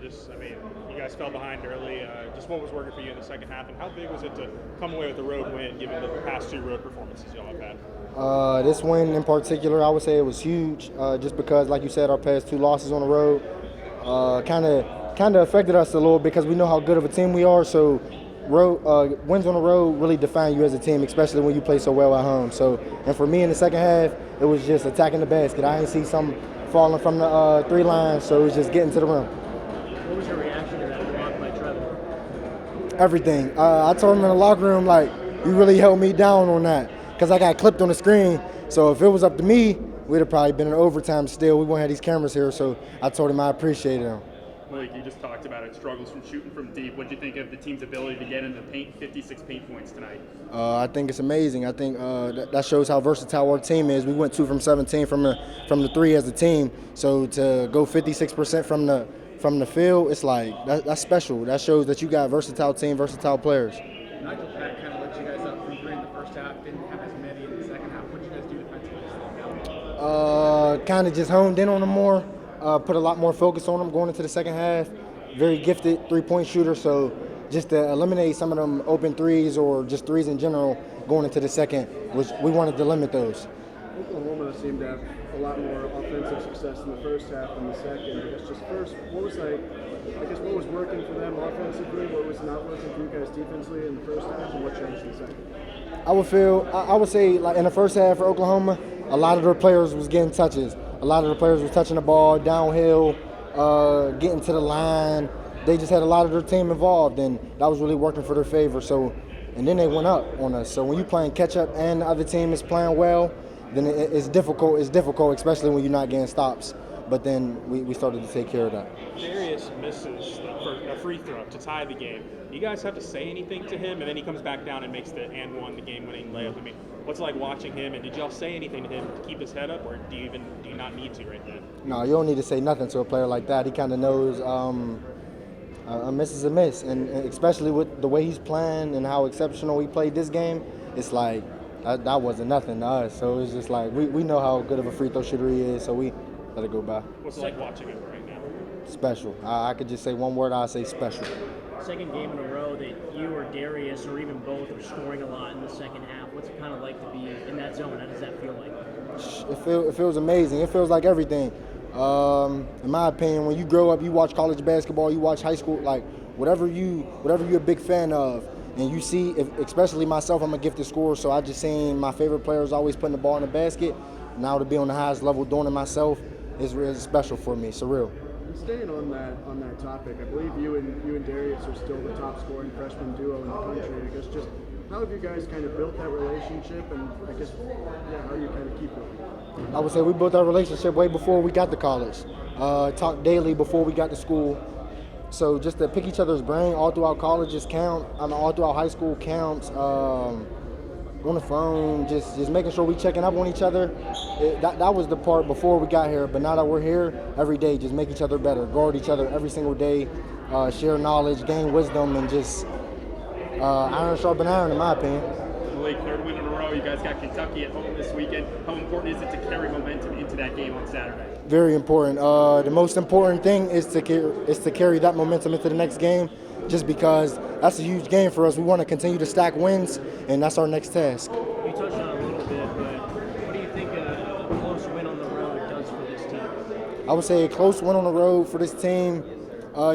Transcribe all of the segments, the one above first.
You guys fell behind early. Just what was working for you in the second half, and how big was it to come away with a road win, given the past two road performances y'all have had? This win in particular, I would say it was huge, just because, like you said, our past two losses on the road kind of affected us a little because we know how good of a team we are. So wins on the road really define you as a team, especially when you play so well at home. So, and for me in the second half, it was just attacking the basket. I didn't see some falling from the three line, so it was just getting to the rim. What was your reaction to that block by Trevor? Everything. I told him in the locker room, like, you really held me down on that because I got clipped on the screen. So if it was up to me, we'd have probably been in overtime still. We wouldn't have these cameras here, so I told him I appreciated him. Meleek, you just talked about it, struggles from shooting from deep. What do you think of the team's ability to get in the paint, 56 paint points tonight? I think it's amazing. I think that shows how versatile our team is. We went 2 from 17 from the three as a team. So to go 56% from the field, it's like that's special. That shows that you got a versatile team, versatile players. Nigel Pack kind of let you guys up from 3 in the first half, didn't have as many in the second half. What did you guys do defensively? Kind of just honed in on them more. Put a lot more focus on them going into the second half. Very gifted three-point shooter, so just to eliminate some of them open threes or just threes in general going into the second, which we wanted to limit those. Oklahoma seemed to have a lot more offensive success in the first half than the second. I guess just first, what was working for them offensively? What was not working for you guys defensively in the first half, and what changed in the second? I would say, like in the first half for Oklahoma, a lot of their players was getting touches. A lot of the players was touching the ball downhill, getting to the line. They just had a lot of their team involved, and that was really working for their favor. So, and then they went up on us. So when you're playing catch up and the other team is playing well, then it's difficult. It's difficult, especially when you're not getting stops. But then we started to take care of that. Darius misses a free throw to tie the game. You guys have to say anything to him, and then he comes back down and makes the and one, the game-winning layup. What's it like watching him, and did y'all say anything to him to keep his head up, or do you not need to right then? No, you don't need to say nothing to a player like that. He kind of knows a miss is a miss, and especially with the way he's playing and how exceptional he played this game, it's like that wasn't nothing to us. So it's just like we know how good of a free throw shooter he is, so we let it go by. What's it like watching him right now? Special. I could just say one word. I'd say special. Second game in a row that you or Darius or even both are scoring a lot in the second half. What's it kind of like to be in that zone? How does that feel like? It feels amazing. It feels like everything. In my opinion, when you grow up, you watch college basketball, you watch high school, like whatever you're a big fan of, and you see, especially myself, I'm a gifted scorer, so I just seen my favorite players always putting the ball in the basket. Now to be on the highest level doing it myself is really special for me. Surreal. Staying on that topic, I believe you and Darius are still the top scoring freshman duo in the country. I guess just how have you guys kind of built that relationship, and I guess how do you kind of keep it? I would say we built our relationship way before we got to college. Talked daily before we got to school. So just to pick each other's brain all throughout colleges count. All throughout high school counts. On the phone, just making sure we checking up on each other. That was the part before we got here, but now that we're here, every day, just make each other better, guard each other every single day, share knowledge, gain wisdom, and just iron sharpen iron, in my opinion. Meleek, third win in a row. You guys got Kentucky at home this weekend. How important is it to carry momentum into that game on Saturday? Very important. The most important thing is to carry that momentum into the next game, just because that's a huge game for us. We want to continue to stack wins, and that's our next task. You touched on it a little bit, but what do you think a close win on the road does for this team? I would say a close win on the road for this team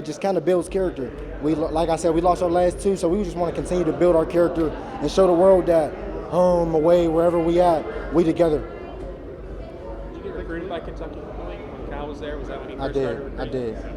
just kind of builds character. Like I said, we lost our last two, so we just want to continue to build our character and show the world that home, away, wherever we at, we together. Did you get recruited by Kentucky, Meleek, when Cal was there? Was that when he first started? I did.